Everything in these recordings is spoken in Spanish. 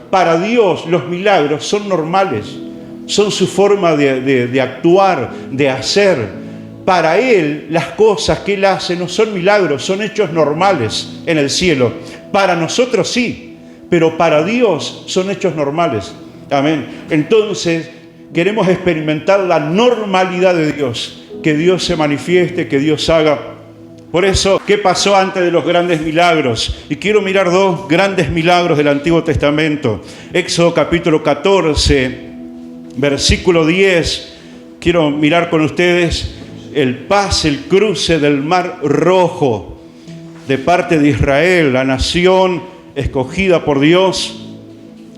Para Dios los milagros son normales, son su forma de actuar, de hacer. Para Él las cosas que Él hace no son milagros, son hechos normales en el cielo. Para nosotros sí, pero para Dios son hechos normales. Amén. Entonces queremos experimentar la normalidad de Dios, que Dios se manifieste, que Dios haga. Por eso, ¿qué pasó antes de los grandes milagros? Y quiero mirar dos grandes milagros del Antiguo Testamento. Éxodo capítulo 14, versículo 10. Quiero mirar con ustedes el cruce del Mar Rojo de parte de Israel, la nación escogida por Dios,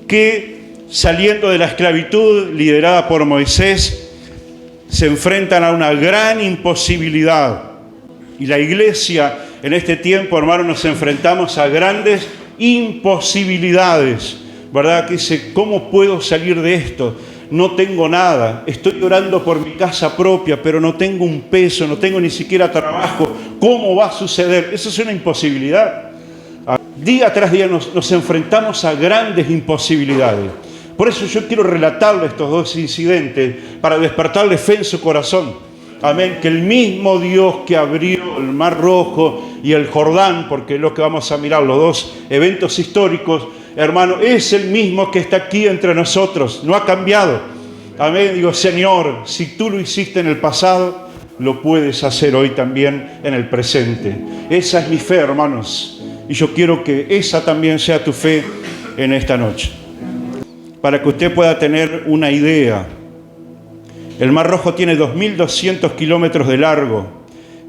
que saliendo de la esclavitud liderada por Moisés, se enfrentan a una gran imposibilidad. Y la iglesia en este tiempo, hermanos, nos enfrentamos a grandes imposibilidades, ¿verdad? Que dice, ¿cómo puedo salir de esto? No tengo nada, estoy orando por mi casa propia, pero no tengo un peso, no tengo ni siquiera trabajo. ¿Cómo va a suceder? Eso es una imposibilidad. Día tras día nos enfrentamos a grandes imposibilidades. Por eso yo quiero relatarle estos dos incidentes para despertarle fe en su corazón. Amén, que el mismo Dios que abrió el Mar Rojo y el Jordán, porque es lo que vamos a mirar, los dos eventos históricos, hermano, es el mismo que está aquí entre nosotros, no ha cambiado. Amén, digo, Señor, si tú lo hiciste en el pasado, lo puedes hacer hoy también en el presente. Esa es mi fe, hermanos, y yo quiero que esa también sea tu fe en esta noche. Para que usted pueda tener una idea, el Mar Rojo tiene 2.200 kilómetros de largo,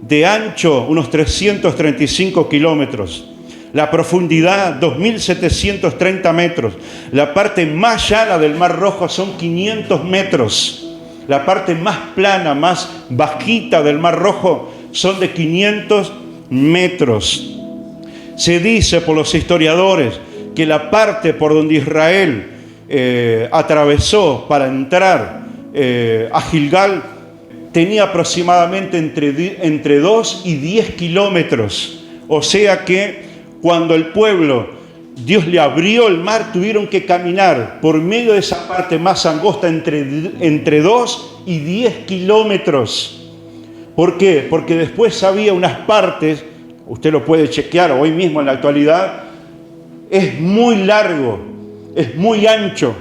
de ancho unos 335 kilómetros, la profundidad 2.730 metros, la parte más llana del Mar Rojo son 500 metros, la parte más plana, más bajita del Mar Rojo son de 500 metros. Se dice por los historiadores que la parte por donde Israel atravesó para entrar a Gilgal tenía aproximadamente entre 2 y 10 kilómetros. O sea que cuando el pueblo, Dios le abrió el mar, tuvieron que caminar por medio de esa parte más angosta entre 2 y 10 kilómetros. ¿Por qué? Porque después había unas partes, usted lo puede chequear hoy mismo en la actualidad, es muy largo, es muy ancho.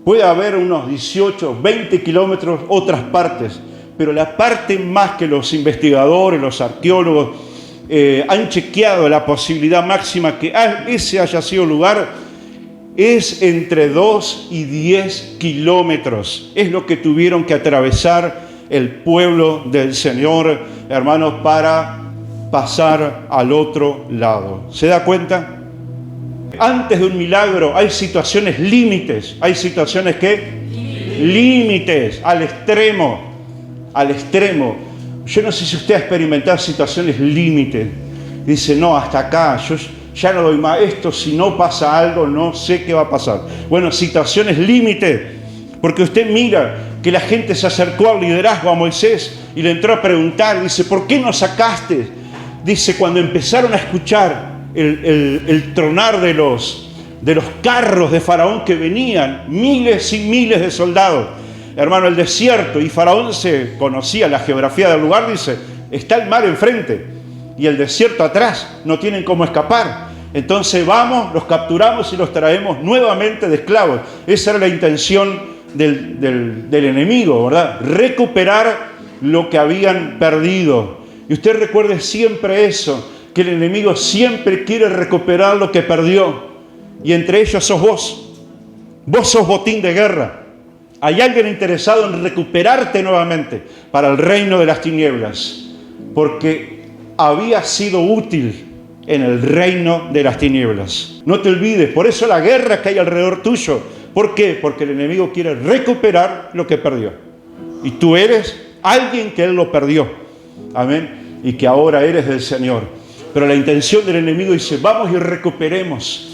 Puede haber unos 18, 20 kilómetros otras partes, pero la parte más que los investigadores, los arqueólogos han chequeado la posibilidad máxima que ese haya sido el lugar, es entre 2 y 10 kilómetros. Es lo que tuvieron que atravesar el pueblo del Señor, hermanos, para pasar al otro lado. ¿Se da cuenta? Antes de un milagro hay situaciones límites, hay situaciones que límites, al extremo. Yo no sé si usted ha experimentado situaciones límites. Dice, no, hasta acá, yo ya no doy más. Esto, si no pasa algo, no sé qué va a pasar. Bueno, situaciones límites, porque usted mira que la gente se acercó al liderazgo a Moisés y le entró a preguntar, dice, ¿por qué nos sacaste? Dice, cuando empezaron a escuchar el tronar de los carros de Faraón que venían, miles y miles de soldados, hermano, el desierto, y Faraón se conocía la geografía del lugar, dice, está el mar enfrente y el desierto atrás, no tienen cómo escapar. Entonces vamos, los capturamos y los traemos nuevamente de esclavos. Esa era la intención del enemigo, ¿verdad? Recuperar lo que habían perdido. Y usted recuerde siempre eso, que el enemigo siempre quiere recuperar lo que perdió. Y entre ellos sos vos. Vos sos botín de guerra. Hay alguien interesado en recuperarte nuevamente para el reino de las tinieblas. Porque había sido útil en el reino de las tinieblas. No te olvides, por eso la guerra que hay alrededor tuyo. ¿Por qué? Porque el enemigo quiere recuperar lo que perdió. Y tú eres alguien que él lo perdió. Amén. Y que ahora eres del Señor. Pero la intención del enemigo dice, vamos y recuperemos.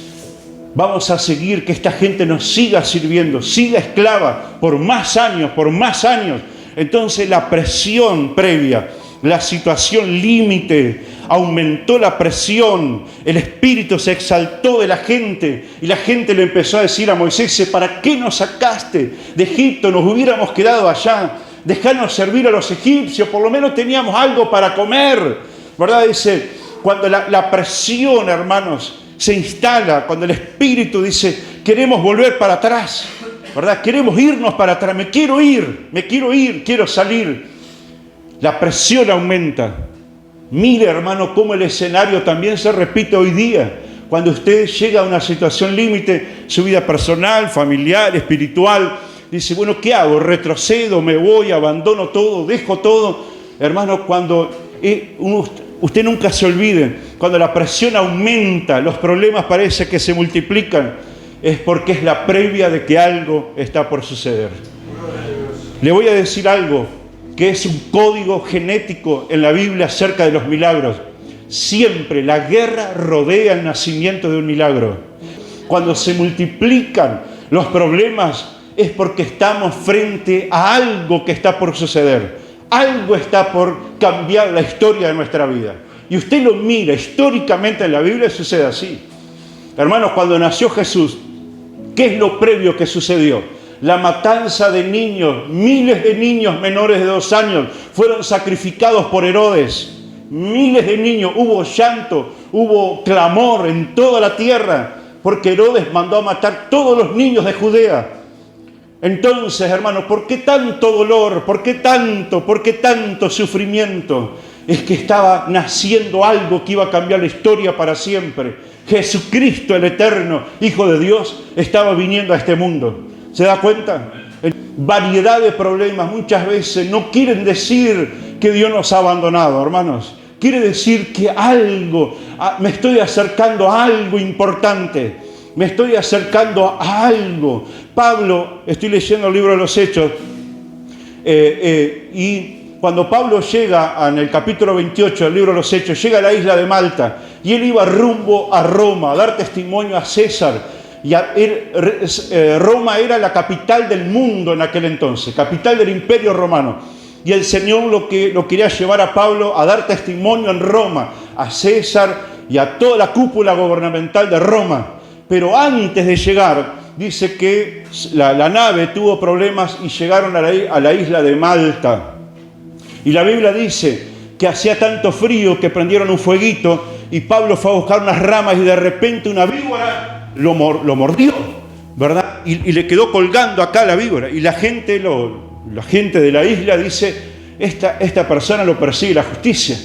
Vamos a seguir que esta gente nos siga sirviendo, siga esclava por más años, por más años. Entonces la presión previa la situación límite, aumentó la presión, el espíritu se exaltó de la gente y la gente le empezó a decir a Moisés: ¿para qué nos sacaste de Egipto? Nos hubiéramos quedado allá, dejanos servir a los egipcios, por lo menos teníamos algo para comer, ¿verdad? Dice, cuando la presión, hermanos, se instala, cuando el espíritu dice: queremos volver para atrás, ¿verdad? Queremos irnos para atrás, me quiero ir, quiero salir. La presión aumenta. Mire, hermano, cómo el escenario también se repite hoy día. Cuando usted llega a una situación límite, su vida personal, familiar, espiritual, dice: bueno, ¿qué hago? ¿Retrocedo? ¿Me voy? ¿Abandono todo? ¿Dejo todo? Hermano, cuando usted nunca se olvide, cuando la presión aumenta, los problemas parece que se multiplican, es porque es la previa de que algo está por suceder. Le voy a decir algo que es un código genético en la Biblia acerca de los milagros. Siempre la guerra rodea el nacimiento de un milagro. Cuando se multiplican los problemas es porque estamos frente a algo que está por suceder. Algo está por cambiar la historia de nuestra vida. Y usted lo mira, históricamente en la Biblia sucede así. Hermanos, cuando nació Jesús, ¿qué es lo previo que sucedió? La matanza de niños, miles de niños menores de 2 años fueron sacrificados por Herodes. Miles de niños, hubo llanto, hubo clamor en toda la tierra, porque Herodes mandó a matar todos los niños de Judea. Entonces, hermanos, ¿por qué tanto dolor? ¿Por qué tanto sufrimiento? Es que estaba naciendo algo que iba a cambiar la historia para siempre. Jesucristo, el eterno Hijo de Dios, estaba viniendo a este mundo. ¿Se da cuenta? Variedad de problemas muchas veces no quieren decir que Dios nos ha abandonado, hermanos. Quiere decir que me estoy acercando a algo importante. Me estoy acercando a algo. Pablo, estoy leyendo el libro de los Hechos, y cuando Pablo llega en el capítulo 28 del libro de los Hechos, llega a la isla de Malta, y él iba rumbo a Roma a dar testimonio a César. Roma era la capital del mundo en aquel entonces, capital del Imperio Romano. Y el Señor lo quería llevar a Pablo a dar testimonio en Roma, a César y a toda la cúpula gubernamental de Roma. Pero antes de llegar, dice que la nave tuvo problemas y llegaron a la isla de Malta. Y la Biblia dice que hacía tanto frío que prendieron un fueguito y Pablo fue a buscar unas ramas y de repente una víbora lo mordió, ¿verdad? Y le quedó colgando acá la víbora. Y la gente de la isla dice: esta persona lo persigue la justicia.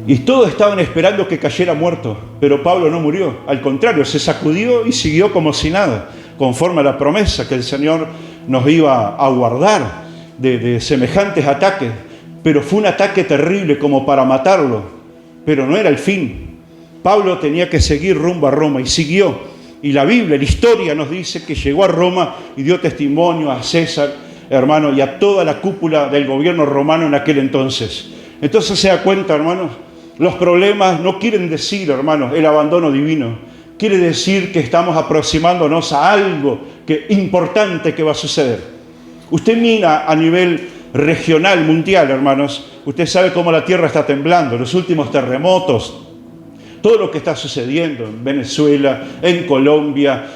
Y todos estaban esperando que cayera muerto, pero Pablo no murió. Al contrario, se sacudió y siguió como si nada, conforme a la promesa que el Señor nos iba a guardar de semejantes ataques. Pero fue un ataque terrible como para matarlo, pero no era el fin. Pablo tenía que seguir rumbo a Roma y siguió. Y la Biblia, la historia nos dice que llegó a Roma y dio testimonio a César, hermano, y a toda la cúpula del gobierno romano en aquel entonces. Entonces se da cuenta, hermanos, los problemas no quieren decir, hermanos, el abandono divino. Quiere decir que estamos aproximándonos a algo importante que va a suceder. Usted mira a nivel regional, mundial, hermanos, usted sabe cómo la tierra está temblando, los últimos terremotos, todo lo que está sucediendo en Venezuela, en Colombia,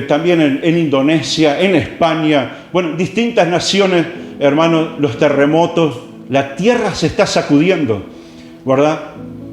también en Indonesia, en España, bueno, distintas naciones, hermanos, los terremotos, la tierra se está sacudiendo, ¿verdad?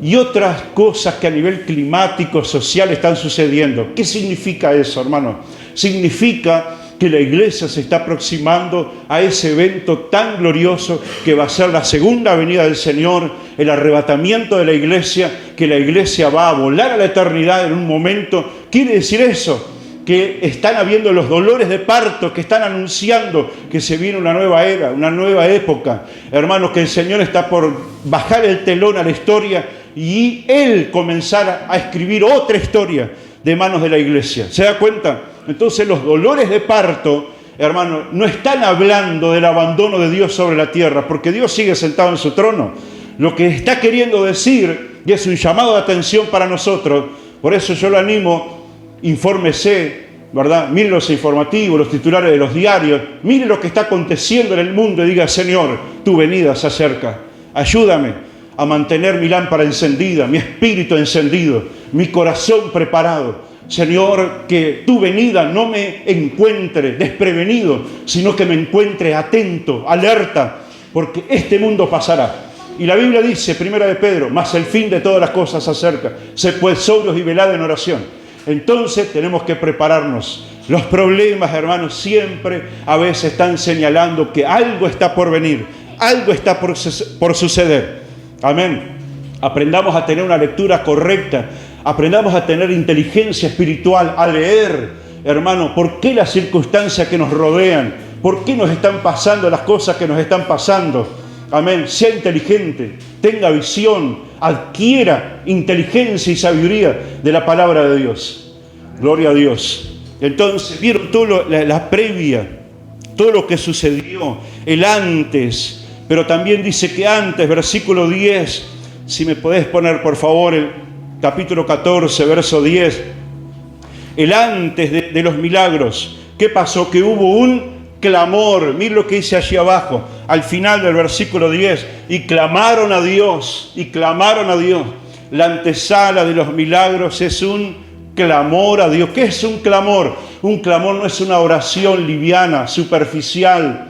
Y otras cosas que a nivel climático, social están sucediendo. ¿Qué significa eso, hermano? Significa que la iglesia se está aproximando a ese evento tan glorioso que va a ser la segunda venida del Señor, el arrebatamiento de la iglesia, que la iglesia va a volar a la eternidad en un momento. Quiere decir eso, que están habiendo los dolores de parto, que están anunciando que se viene una nueva era, una nueva época. Hermanos, que el Señor está por bajar el telón a la historia y Él comenzar a escribir otra historia de manos de la iglesia. ¿Se da cuenta? Entonces los dolores de parto, hermano, no están hablando del abandono de Dios sobre la tierra, porque Dios sigue sentado en su trono. Lo que está queriendo decir, y es un llamado de atención para nosotros, por eso yo lo animo, infórmese, ¿verdad? Mire los informativos, los titulares de los diarios, mire lo que está aconteciendo en el mundo y diga, Señor, tu venida se acerca. Ayúdame a mantener mi lámpara encendida, mi espíritu encendido, mi corazón preparado. Señor, que tu venida no me encuentre desprevenido, sino que me encuentre atento, alerta, porque este mundo pasará. Y la Biblia dice, 1 de Pedro, mas el fin de todas las cosas se acerca. Sed pues sobrios y velad en oración. Entonces tenemos que prepararnos. Los problemas, hermanos, siempre a veces están señalando que algo está por venir, algo está por suceder. Amén. Aprendamos a tener una lectura correcta, aprendamos a tener inteligencia espiritual, a leer, hermano, por qué las circunstancias que nos rodean, por qué nos están pasando las cosas que nos están pasando. Amén. Sea inteligente, tenga visión, adquiera inteligencia y sabiduría de la palabra de Dios. Gloria a Dios. Entonces, vieron todo la previa, todo lo que sucedió, el antes, pero también dice que antes, versículo 10, si me podés poner por favor el capítulo 14, verso 10, el antes de los milagros. ¿Qué pasó? Que hubo un clamor. Mira lo que dice allí abajo, al final del versículo 10, y clamaron a Dios, y clamaron a Dios. La antesala de los milagros es un clamor a Dios. ¿Qué es un clamor? Un clamor no es una oración liviana, superficial,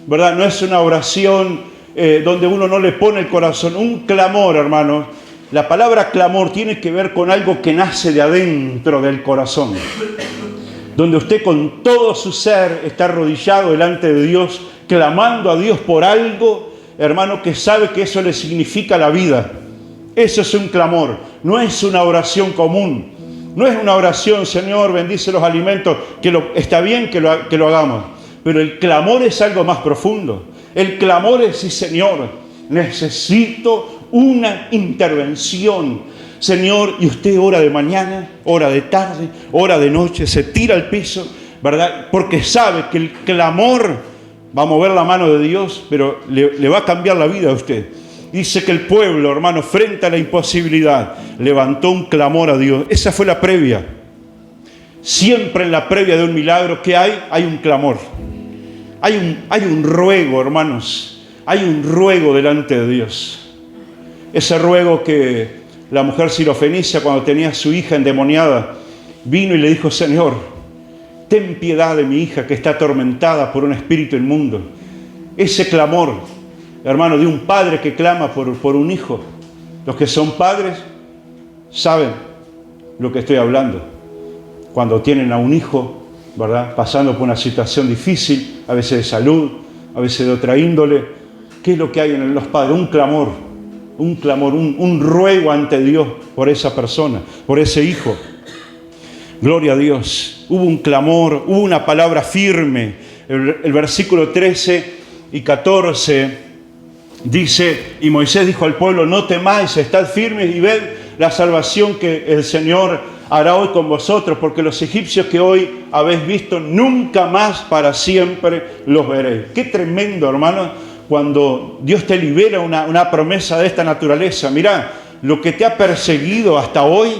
¿verdad? No es una oración donde uno no le pone el corazón. Un clamor, hermanos, la palabra clamor tiene que ver con algo que nace de adentro del corazón, donde usted con todo su ser está arrodillado delante de Dios, clamando a Dios por algo, hermano, que sabe que eso le significa la vida. Eso es un clamor, no es una oración común, no es una oración, Señor, bendice los alimentos, está bien que lo hagamos, pero el clamor es algo más profundo. El clamor es, sí, Señor, necesito una intervención. Señor, y usted ora de mañana, ora de tarde, ora de noche, se tira al piso, ¿verdad? Porque sabe que el clamor va a mover la mano de Dios, pero le va a cambiar la vida a usted. Dice que el pueblo, hermano, frente a la imposibilidad, levantó un clamor a Dios. Esa fue la previa. Siempre en la previa de un milagro, ¿qué hay? Hay un clamor. Hay un ruego, hermanos. Hay un ruego delante de Dios. Ese ruego que la mujer sirofenicia, cuando tenía a su hija endemoniada, vino y le dijo, Señor, ten piedad de mi hija que está atormentada por un espíritu inmundo. Ese clamor, hermano, de un padre que clama por un hijo. Los que son padres saben lo que estoy hablando. Cuando tienen a un hijo, ¿verdad?, pasando por una situación difícil, a veces de salud, a veces de otra índole, ¿qué es lo que hay en los padres? Un clamor, un ruego ante Dios por esa persona, por ese hijo. Gloria a Dios. Hubo un clamor, hubo una palabra firme. El versículo 13 y 14 dice, y Moisés dijo al pueblo, no temáis, estad firmes y ved la salvación que el Señor hará hoy con vosotros, porque los egipcios que hoy habéis visto, nunca más para siempre los veréis. Qué tremendo, hermano, cuando Dios te libera una promesa de esta naturaleza. Mirá, lo que te ha perseguido hasta hoy,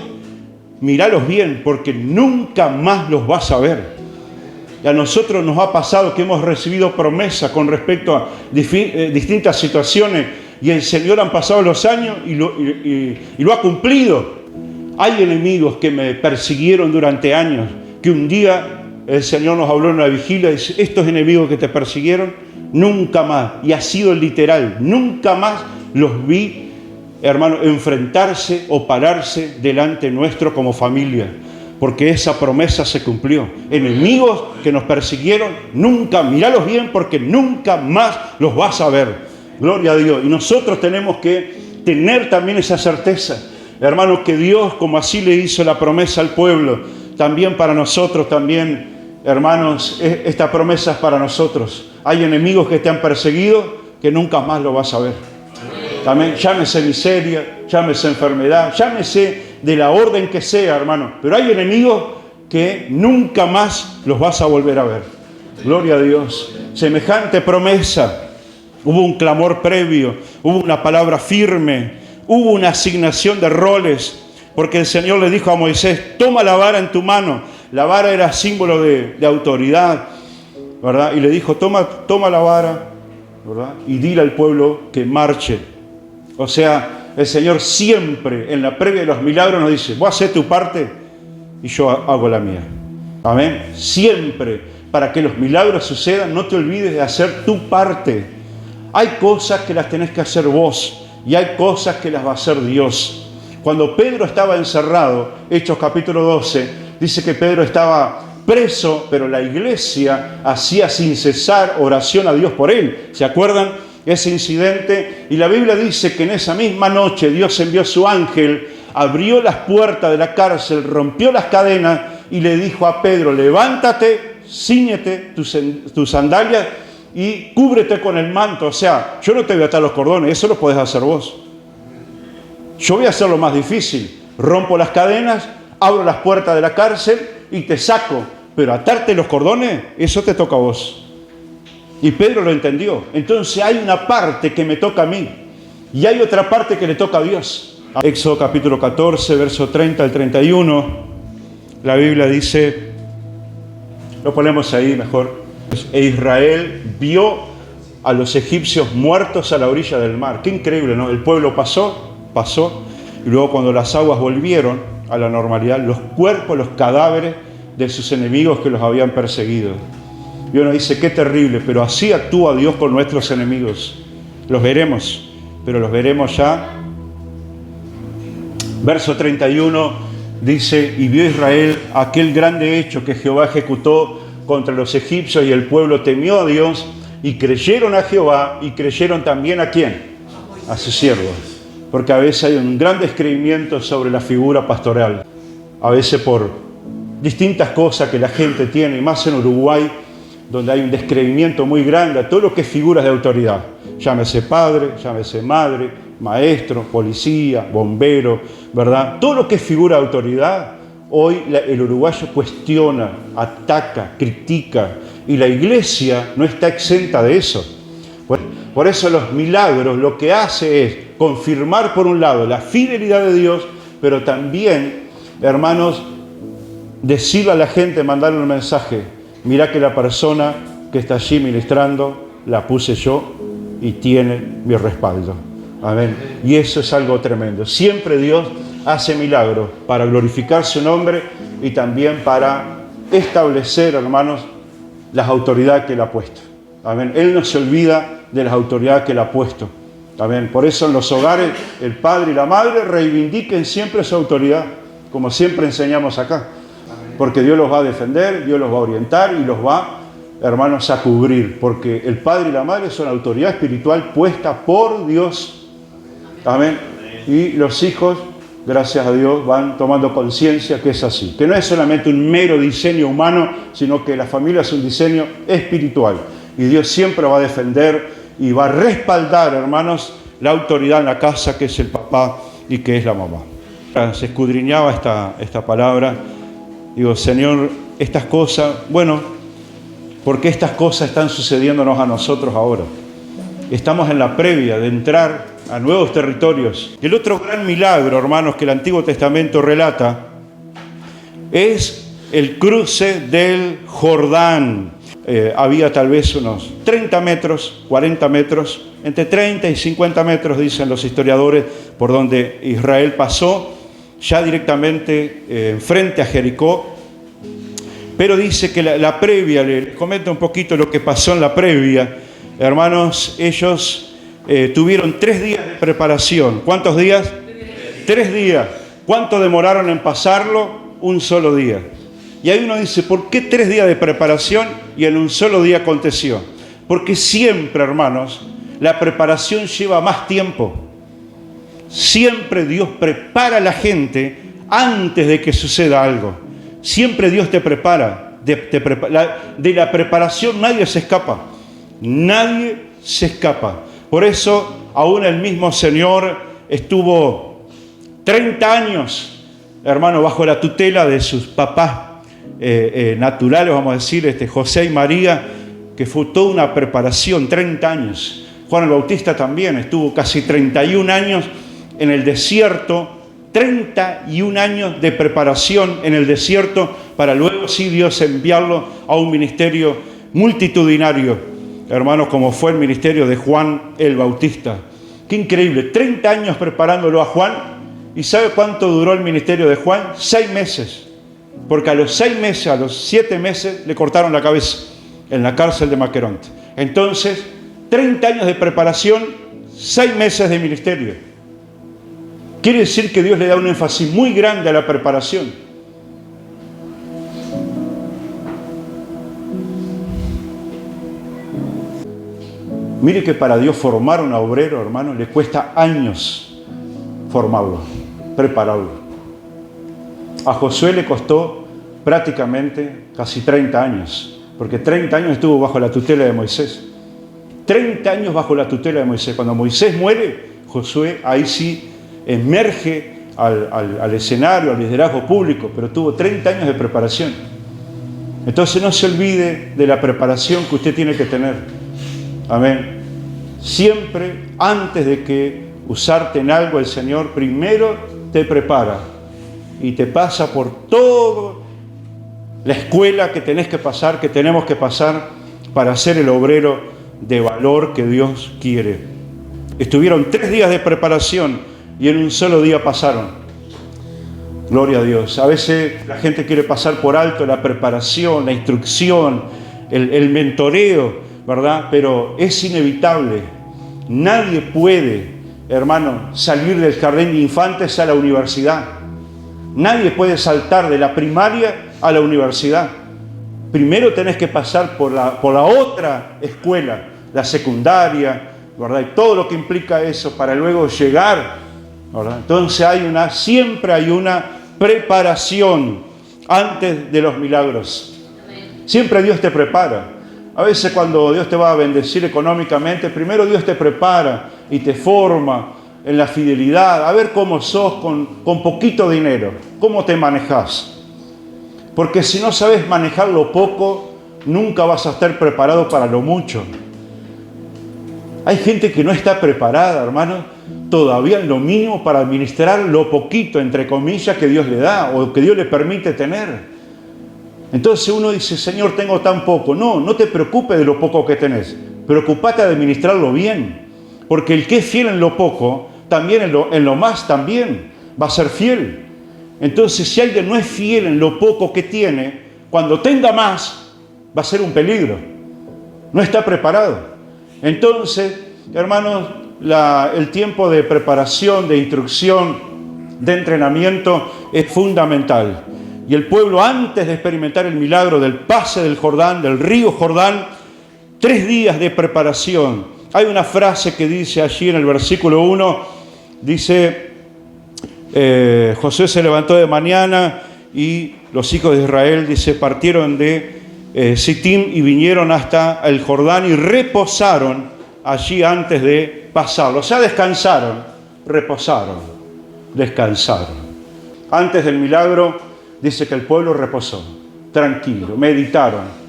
míralos bien, porque nunca más los vas a ver. Y a nosotros nos ha pasado que hemos recibido promesas con respecto a distintas situaciones, y el Señor han pasado los años y lo ha cumplido. Hay enemigos que me persiguieron durante años, que un día el Señor nos habló en una vigilia y dice, estos enemigos que te persiguieron, nunca más, y ha sido literal, nunca más los vi, hermano, enfrentarse o pararse delante nuestro como familia, porque esa promesa se cumplió. Enemigos que nos persiguieron, nunca, míralos bien, porque nunca más los vas a ver. Gloria a Dios. Y nosotros tenemos que tener también esa certeza, hermanos, que Dios, como así le hizo la promesa al pueblo, también para nosotros, también, hermanos, esta promesa es para nosotros. Hay enemigos que te han perseguido que nunca más lo vas a ver. También, llámese miseria, llámese enfermedad, llámese de la orden que sea, hermano. Pero hay enemigos que nunca más los vas a volver a ver. Gloria a Dios. Semejante promesa. Hubo un clamor previo, hubo una palabra firme, hubo una asignación de roles, porque el Señor le dijo a Moisés, toma la vara en tu mano, La vara era símbolo de autoridad, ¿verdad? Y le dijo, toma la vara, ¿verdad? Y dile al pueblo que marche. O sea, el Señor siempre en la previa de los milagros nos dice, vos hacés tu parte y yo hago la mía. Amén. Siempre, para que los milagros sucedan, no te olvides de hacer tu parte. Hay cosas que las tenés que hacer vos y hay cosas que las va a hacer Dios. Cuando Pedro estaba encerrado, Hechos capítulo 12, dice que Pedro estaba preso, pero la iglesia hacía sin cesar oración a Dios por él. ¿Se acuerdan ese incidente? Y la Biblia dice que en esa misma noche Dios envió su ángel, abrió las puertas de la cárcel, rompió las cadenas y le dijo a Pedro, levántate, cíñete tus sandalias y cúbrete con el manto. O sea, yo no te voy a atar los cordones, eso lo podés hacer vos. Yo voy a hacer lo más difícil. Rompo las cadenas, abro las puertas de la cárcel y te saco. Pero atarte los cordones, eso te toca a vos. Y Pedro lo entendió. Entonces hay una parte que me toca a mí y hay otra parte que le toca a Dios. Éxodo capítulo 14, verso 30 al 31. La Biblia dice, lo ponemos ahí mejor. E Israel vio a los egipcios muertos a la orilla del mar. Qué increíble, ¿no? El pueblo pasó, y luego cuando las aguas volvieron a la normalidad, los cuerpos, los cadáveres de sus enemigos que los habían perseguido. Y uno dice, qué terrible, pero así actúa Dios con nuestros enemigos. Los veremos, pero los veremos ya. Verso 31 dice, y vio Israel aquel grande hecho que Jehová ejecutó contra los egipcios, y el pueblo temió a Dios y creyeron a Jehová y creyeron también ¿a quién? A sus siervos. Porque a veces hay un gran descreimiento sobre la figura pastoral. A veces por distintas cosas que la gente tiene, y más en Uruguay, donde hay un descreimiento muy grande a todo lo que es figuras de autoridad. Llámese padre, llámese madre, maestro, policía, bombero, ¿verdad? Todo lo que es figura de autoridad, hoy el uruguayo cuestiona, ataca, critica, y la iglesia no está exenta de eso. Por eso los milagros lo que hace es confirmar por un lado la fidelidad de Dios, pero también, hermanos, decirle a la gente, mandarle un mensaje, mirá que la persona que está allí ministrando la puse yo y tiene mi respaldo. Amén. Y eso es algo tremendo. Siempre Dios hace milagros para glorificar su nombre y también para establecer, hermanos, las autoridades que Él ha puesto. Amén. Él no se olvida de las autoridades que Él ha puesto. Amén. Por eso en los hogares el padre y la madre reivindiquen siempre su autoridad, como siempre enseñamos acá. Porque Dios los va a defender, Dios los va a orientar y los va, hermanos, a cubrir. Porque el padre y la madre son autoridad espiritual puesta por Dios. Amén. Y los hijos, gracias a Dios, van tomando conciencia que es así. Que no es solamente un mero diseño humano, sino que la familia es un diseño espiritual. Y Dios siempre va a defender y va a respaldar, hermanos, la autoridad en la casa, que es el papá y que es la mamá. Se escudriñaba esta palabra. Digo, Señor, estas cosas, bueno, ¿por qué estas cosas están sucediéndonos a nosotros ahora? Estamos en la previa de entrar a nuevos territorios. Y el otro gran milagro, hermanos, que el Antiguo Testamento relata, es el cruce del Jordán. Había tal vez unos 30 metros, 40 metros, entre 30 y 50 metros, dicen los historiadores, por donde Israel pasó, ya directamente frente a Jericó. Pero dice que la previa, les comento un poquito lo que pasó en la previa. Hermanos, ellos tuvieron 3 días de preparación. ¿Cuántos días? 3 días. ¿Cuánto demoraron en pasarlo? Un solo día. Y ahí uno dice, ¿por qué 3 días de preparación y en un solo día aconteció? Porque siempre, hermanos, la preparación lleva más tiempo. Siempre Dios prepara a la gente antes de que suceda algo. Siempre Dios te prepara. De la preparación nadie se escapa. Nadie se escapa. Por eso, aún el mismo Señor estuvo 30 años, hermano, bajo la tutela de sus papás naturales, vamos a decir, José y María, que fue toda una preparación, 30 años. Juan el Bautista también estuvo casi 31 años en el desierto, 31 años de preparación en el desierto para luego sí Dios enviarlo a un ministerio multitudinario, hermanos, como fue el ministerio de Juan el Bautista. Qué increíble, 30 años preparándolo a Juan. ¿Y sabe cuánto duró el ministerio de Juan? 6 meses. Porque a los 6 meses, a los 7 meses, le cortaron la cabeza en la cárcel de Maqueronte. Entonces, 30 años de preparación, 6 meses de ministerio. Quiere decir que Dios le da un énfasis muy grande a la preparación. Mire que para Dios formar un obrero, hermano, le cuesta años formarlo, prepararlo. A Josué le costó prácticamente casi 30 años, porque 30 años estuvo bajo la tutela de Moisés. 30 años bajo la tutela de Moisés. Cuando Moisés muere, Josué ahí sí emerge al escenario, al liderazgo público, pero tuvo 30 años de preparación. Entonces no se olvide de la preparación que usted tiene que tener. Amén. Siempre, antes de que usarte en algo el Señor, primero te prepara y te pasa por toda la escuela que tenés que pasar, que tenemos que pasar para ser el obrero de valor que Dios quiere. Estuvieron 3 días de preparación y en un solo día pasaron. Gloria a Dios. A veces la gente quiere pasar por alto la preparación, la instrucción, el mentoreo, ¿verdad? Pero es inevitable. Nadie puede, hermano, salir del jardín de infantes a la universidad. Nadie puede saltar de la primaria a la universidad. Primero tenés que pasar por la otra escuela, la secundaria, ¿verdad? Y todo lo que implica eso para luego llegar, ¿verdad? Entonces siempre hay una preparación antes de los milagros. Siempre Dios te prepara. A veces cuando Dios te va a bendecir económicamente, primero Dios te prepara y te forma en la fidelidad, a ver cómo sos con poquito dinero, cómo te manejás. Porque si no sabes manejar lo poco, nunca vas a estar preparado para lo mucho. Hay gente que no está preparada, hermano, todavía en lo mínimo para administrar lo poquito, entre comillas, que Dios le da o que Dios le permite tener. Entonces uno dice, Señor, tengo tan poco. No te preocupes de lo poco que tenés. Preocupate de administrarlo bien. Porque el que es fiel en lo poco, también en lo más también va a ser fiel. Entonces, si alguien no es fiel en lo poco que tiene, cuando tenga más, va a ser un peligro. No está preparado. Entonces, hermanos, el tiempo de preparación, de instrucción, de entrenamiento es fundamental. Y el pueblo, antes de experimentar el milagro del pase del Jordán, del río Jordán, 3 días de preparación. Hay una frase que dice allí en el versículo 1, dice, Josué se levantó de mañana y los hijos de Israel, dice, partieron de Sittim y vinieron hasta el Jordán y reposaron allí antes de pasarlo. O sea, descansaron, reposaron, descansaron. Antes del milagro, dice que el pueblo reposó, tranquilo, meditaron.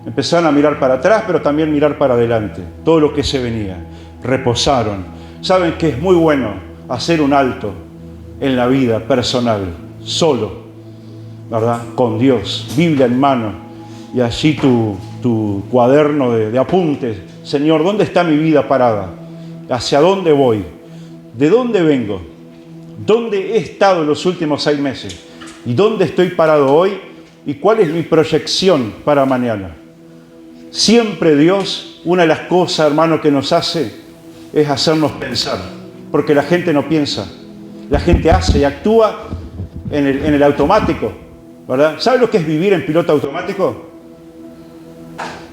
Empezaron a mirar para atrás, pero también mirar para adelante, todo lo que se venía. Reposaron. Saben que es muy bueno hacer un alto en la vida personal, solo, ¿verdad? Con Dios, Biblia en mano, y allí tu cuaderno de apuntes. Señor, ¿dónde está mi vida parada? ¿Hacia dónde voy? ¿De dónde vengo? ¿Dónde he estado en los últimos 6 meses? ¿Y dónde estoy parado hoy? ¿Y cuál es mi proyección para mañana? Siempre Dios, una de las cosas, hermano, que nos hace es hacernos pensar. Porque la gente no piensa. La gente hace y actúa en el automático, ¿verdad? ¿Sabe lo que es vivir en piloto automático?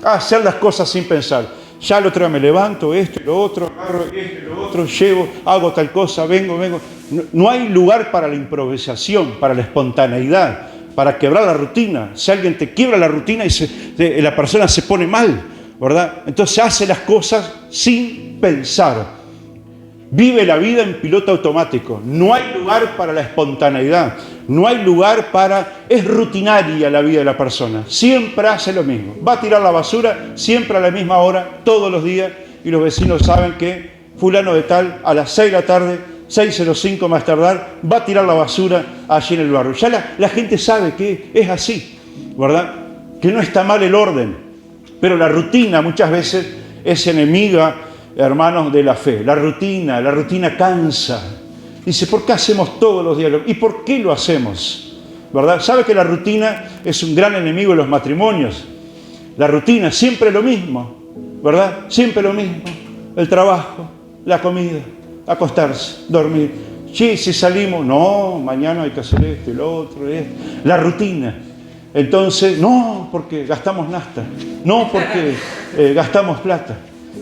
Hacer las cosas sin pensar. Ya el otro día me levanto, esto y lo otro, agarro esto y lo otro, llevo, hago tal cosa, vengo. No hay lugar para la improvisación, para la espontaneidad, para quebrar la rutina. Si alguien te quiebra la rutina y la persona se pone mal, ¿verdad? Entonces hace las cosas sin pensar. Vive la vida en piloto automático. No hay lugar para la espontaneidad. No hay lugar es rutinaria la vida de la persona. Siempre hace lo mismo. Va a tirar la basura siempre a la misma hora, todos los días. Y los vecinos saben que fulano de tal a las 6 de la tarde 6:05 más tardar, va a tirar la basura allí en el barrio. Ya la gente sabe que es así, ¿verdad? Que no está mal el orden, pero la rutina muchas veces es enemiga, hermanos, de la fe. La rutina cansa. Dice, ¿por qué hacemos todos los días? ¿Y por qué lo hacemos? ¿Verdad? ¿Sabe que la rutina es un gran enemigo de los matrimonios? La rutina, siempre lo mismo, ¿verdad? Siempre lo mismo. El trabajo, la comida, acostarse, dormir. Sí, si salimos, no, mañana hay que hacer esto y lo otro. La rutina. Entonces, no, porque gastamos nafta. No, porque gastamos plata.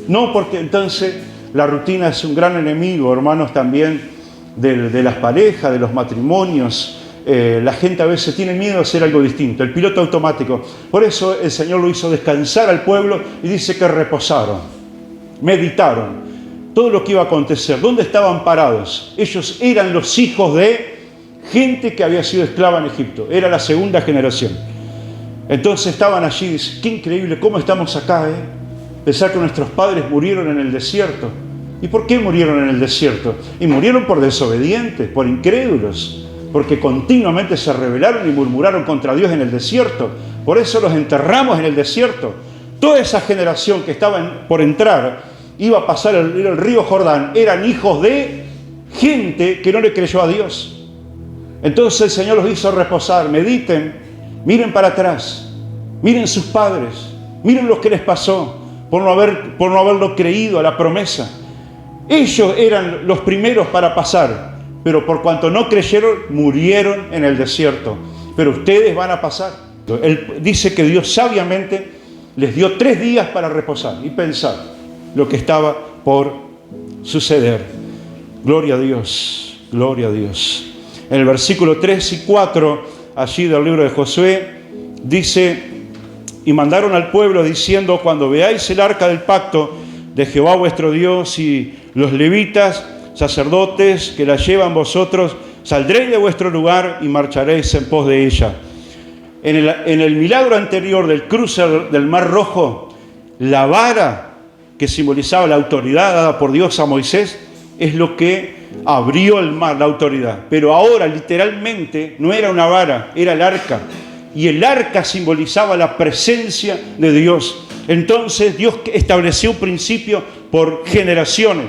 No, porque entonces la rutina es un gran enemigo, hermanos, también de las parejas, de los matrimonios. La gente a veces tiene miedo a hacer algo distinto, el piloto automático. Por eso el Señor lo hizo descansar al pueblo y dice que reposaron, meditaron todo lo que iba a acontecer. ¿Dónde estaban parados? Ellos eran los hijos de gente que había sido esclava en Egipto, era la segunda generación. Entonces estaban allí y dicen, qué increíble, ¿cómo estamos acá? Pensar que nuestros padres murieron en el desierto. ¿Y por qué murieron en el desierto? Y murieron por desobedientes, por incrédulos, porque continuamente se rebelaron y murmuraron contra Dios en el desierto. Por eso los enterramos en el desierto. Toda esa generación que estaba por entrar, iba a pasar el río Jordán, eran hijos de gente que no le creyó a Dios. Entonces el Señor los hizo reposar, mediten, miren para atrás, miren sus padres, miren lo que les pasó por no haberlo creído a la promesa. Ellos eran los primeros para pasar, pero por cuanto no creyeron, murieron en el desierto. Pero ustedes van a pasar. Él dice que Dios sabiamente les dio 3 días para reposar y pensar lo que estaba por suceder. Gloria a Dios, gloria a Dios. En el versículo 3 y 4, allí del libro de Josué, dice, y mandaron al pueblo diciendo, cuando veáis el arca del pacto de Jehová vuestro Dios y los levitas, sacerdotes que la llevan vosotros, saldréis de vuestro lugar y marcharéis en pos de ella. En el milagro anterior del cruce del Mar Rojo, la vara que simbolizaba la autoridad dada por Dios a Moisés es lo que abrió el mar, la autoridad. Pero ahora, literalmente, no era una vara, era el arca. Y el arca simbolizaba la presencia de Dios. Entonces Dios estableció un principio por generaciones.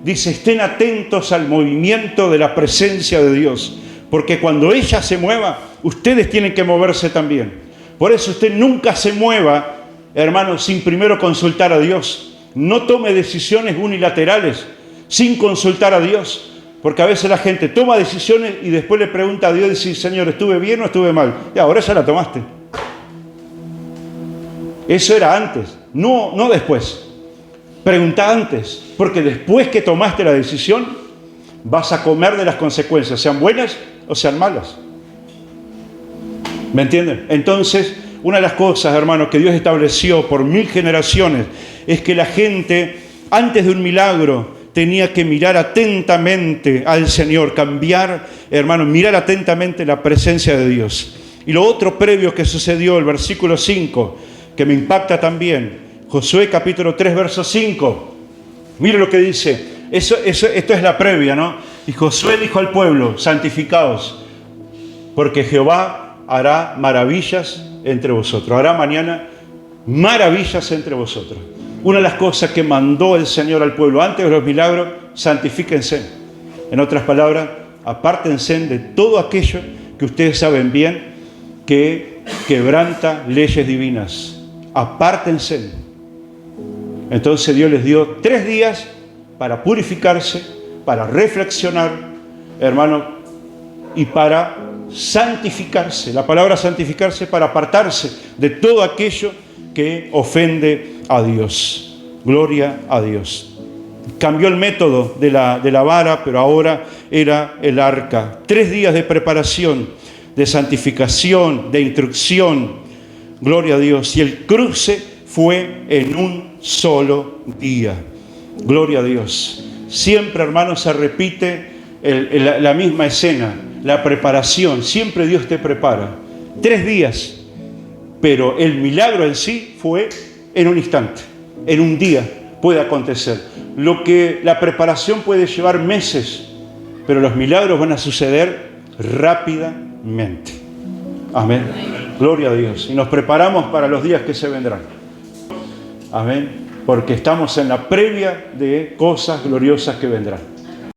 Dice, estén atentos al movimiento de la presencia de Dios, porque cuando ella se mueva, ustedes tienen que moverse también. Por eso usted nunca se mueva, hermano, sin primero consultar a Dios. No tome decisiones unilaterales sin consultar a Dios, porque a veces la gente toma decisiones y después le pregunta a Dios y dice, Señor, ¿estuve bien o estuve mal? Y ahora ya la tomaste. Eso era antes, no después. Pregunta antes, porque después que tomaste la decisión, vas a comer de las consecuencias, sean buenas o sean malas. ¿Me entienden? Entonces, una de las cosas, hermanos, que Dios estableció por 1000 generaciones, es que la gente, antes de un milagro, tenía que mirar atentamente al Señor, cambiar, hermanos, mirar atentamente la presencia de Dios. Y lo otro previo que sucedió, el versículo 5, que me impacta también, Josué capítulo 3, verso 5. Mire lo que dice. Esto es la previa, ¿no? Y Josué dijo al pueblo, santificaos, porque Jehová hará maravillas entre vosotros. Hará mañana maravillas entre vosotros. Una de las cosas que mandó el Señor al pueblo antes de los milagros, santifíquense. En otras palabras, apártense de todo aquello que ustedes saben bien que quebranta leyes divinas. Apártense. Entonces Dios les dio 3 días para purificarse, para reflexionar, hermano, y para santificarse. La palabra santificarse para apartarse de todo aquello que ofende a Dios. Gloria a Dios. Cambió el método de la vara, pero ahora era el arca. 3 días de preparación, de santificación, de instrucción. Gloria a Dios. Y el cruce fue en un solo día. Gloria a Dios. Siempre, hermanos, se repite la misma escena, la preparación. Siempre Dios te prepara. 3 días. Pero el milagro en sí fue en un instante, en un día puede acontecer. Lo que la preparación puede llevar meses, pero los milagros van a suceder rápidamente. Amén. Gloria a Dios. Y nos preparamos para los días que se vendrán. Amén. Porque estamos en la previa de cosas gloriosas que vendrán.